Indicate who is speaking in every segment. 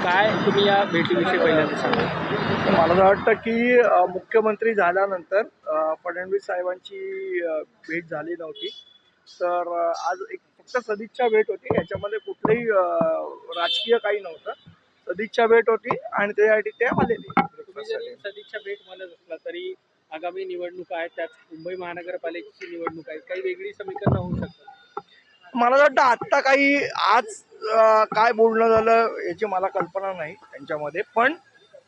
Speaker 1: काय तुम्ही या भेटीविषयी पहिल्यांदा सांगा?
Speaker 2: मला तर वाटतं की मुख्यमंत्री झाल्यानंतर फडणवीस साहेबांची भेट झाली नव्हती. तर आज एक फक्त सदिच्छा भेट होती. याच्यामध्ये कुठलंही राजकीय काही नव्हतं. सदिच्छा भेट होती आणि त्यासाठी ते आलेले.
Speaker 1: तुम्ही जरी सदिच्छा भेट म्हणत असला तरी आगामी निवडणूक आहेत, त्यात मुंबई महानगरपालिकेची निवडणूक आहे, काही वेगळी समीकरणं होऊ शकतात.
Speaker 2: मला वाटतं आत्ता काही आज काय बोलणं झालं याची मला कल्पना नाही त्यांच्यामध्ये. पण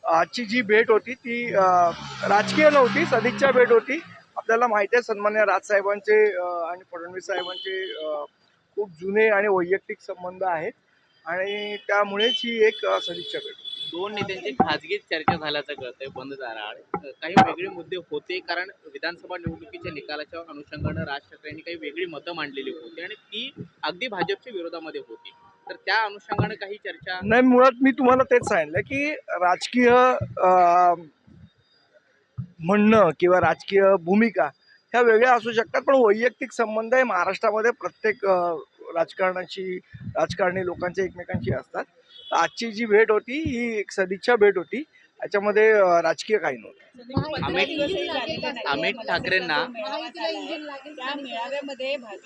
Speaker 2: आजची जी भेट होती ती राजकीय नव्हती, सदिच्छा भेट होती. आपल्याला माहिती आहे सन्मान्य राजसाहेबांचे आणि फडणवीस साहेबांचे खूप जुने आणि वैयक्तिक संबंध आहेत आणि त्यामुळेच ही एक सदिच्छा भेट होती.
Speaker 3: दोन नेत्यांची खाजगी चर्चा झाल्याचं कळतंय बंद दाराआड. काही वेगळे मुद्दे होते, कारण विधानसभा निवडणुकीच्या निकालाच्या अनुषंगानं राज ठाकरेंनी काही वेगळी मतं मांडलेली होती आणि ती अगदी भाजपच्या विरोधामध्ये होती. तर त्या अनुषंगानं काही चर्चा
Speaker 2: नाही, मुळात मी तुम्हाला तेच सांगितलं की राजकीय म्हणणं किंवा राजकीय भूमिका ह्या वेगळ्या असू शकतात, पण वैयक्तिक संबंध हे महाराष्ट्रामध्ये प्रत्येक राजकारणी लोकांचे एकमेकांशी असतात. तर आजची जी भेट होती ही एक सदिच्छा भेट होती. याच्यामध्ये राजकीय काही नव्हतं.
Speaker 3: अमित ठाकरेंना
Speaker 4: त्या मेळाव्यामध्ये राज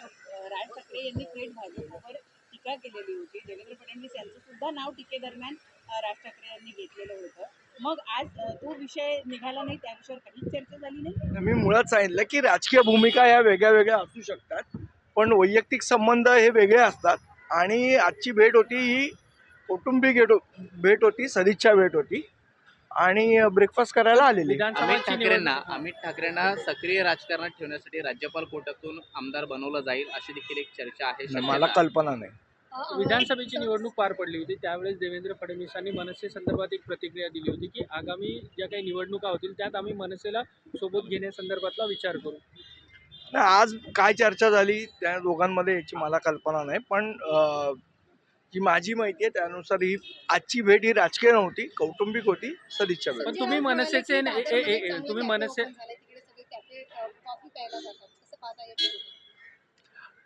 Speaker 4: ठाकरे यांनी थेट भाजपवर टीका केलेली होती. देवेंद्र फडणवीस यांचं सुद्धा नाव टीकेदरम्यान राज ठाकरे यांनी घेतलेलं होतं. मग आज तो विषय निघाला नाही, त्या विषयावर काहीच चर्चा झाली नाही.
Speaker 2: मी मुळात सांगितलं की राजकीय भूमिका या वेगळ्या वेगळ्या असू शकतात, पण वैयक्तिक संबंध हे वेगळे असतात. आणि आजची भेट होती ही कौटुंबिक भेट होती, सदिच्छा भेट होती आणि ब्रेकफास्ट करायला आलेली.
Speaker 3: अमित ठाकरेंना सक्रिय राजकारणात ठेवण्यासाठी राज्यपाल कोट्यातून आमदार बनवलं जाईल अशी देखील एक चर्चा आहे.
Speaker 2: मला कल्पना नाही.
Speaker 1: विधानसभेची निवडणूक पार पडली होती, त्यावेळेस देवेंद्र फडणवीसांनी मनसे संदर्भात एक प्रतिक्रिया दिली होती की आगामी ज्या काही निवडणुका होतील त्यात आम्ही मनसेला सोबत घेण्यासंदर्भातला विचार करू.
Speaker 2: आज काय चर्चा झाली त्या दोघांमध्ये याची मला कल्पना नाही, पण जी माझी माहिती आहे त्यानुसार ही आजची भेट ही राजकीय नव्हती, कौटुंबिक होती, सदिच्छा भेट.
Speaker 1: पण तुम्ही मनसेचे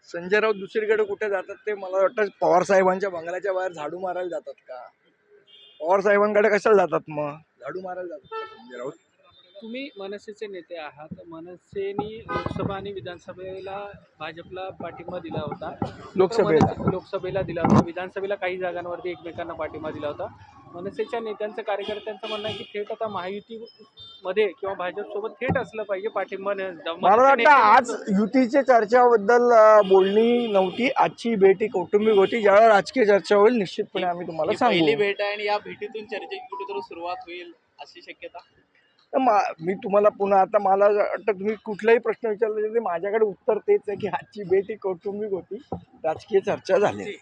Speaker 2: संजय राऊत दुसरीकडे कुठे जातात ते मला वाटतं पवार साहेबांच्या बंगल्याच्या बाहेर झाडू मारायला जातात का? पवार साहेबांकडे कशाला जातात, मग झाडू मारायला जातात का संजय राऊत?
Speaker 1: तुम्ही मनसेचे नेते आहात. मनसेने लोकसभा आणि विधानसभेला भाजपला पाठिंबा दिला होता. लोकसभेला दिला होता, विधानसभेला काही जागांवरती एकमेकांना पाठिंबा दिला होता. मनसेच्या नेत्यांचं, कार्यकर्त्यांचं म्हणणं आहे की थेट आता महायुतीमध्ये किंवा भाजपसोबत थेट असलं पाहिजे पाठिंबा.
Speaker 2: मला वाटतं आज युतीच्या चर्चाबद्दल बोलणी नव्हती. आजची भेट ही कौटुंबिक होती. ज्यावेळेला राजकीय चर्चा होईल निश्चितपणे आम्ही तुम्हाला सांगू.
Speaker 3: पहिली भेट आहे आणि या भेटीतून चर्चेची कुठेतरी सुरुवात होईल अशी शक्यता.
Speaker 2: मी तुम्हाला पुन्हा आता मला वाटतं तुम्ही कुठलाही प्रश्न विचारला तरी माझ्याकडे उत्तर तेच आहे की आजची भेट ही कौटुंबिक होती, राजकीय चर्चा झाली.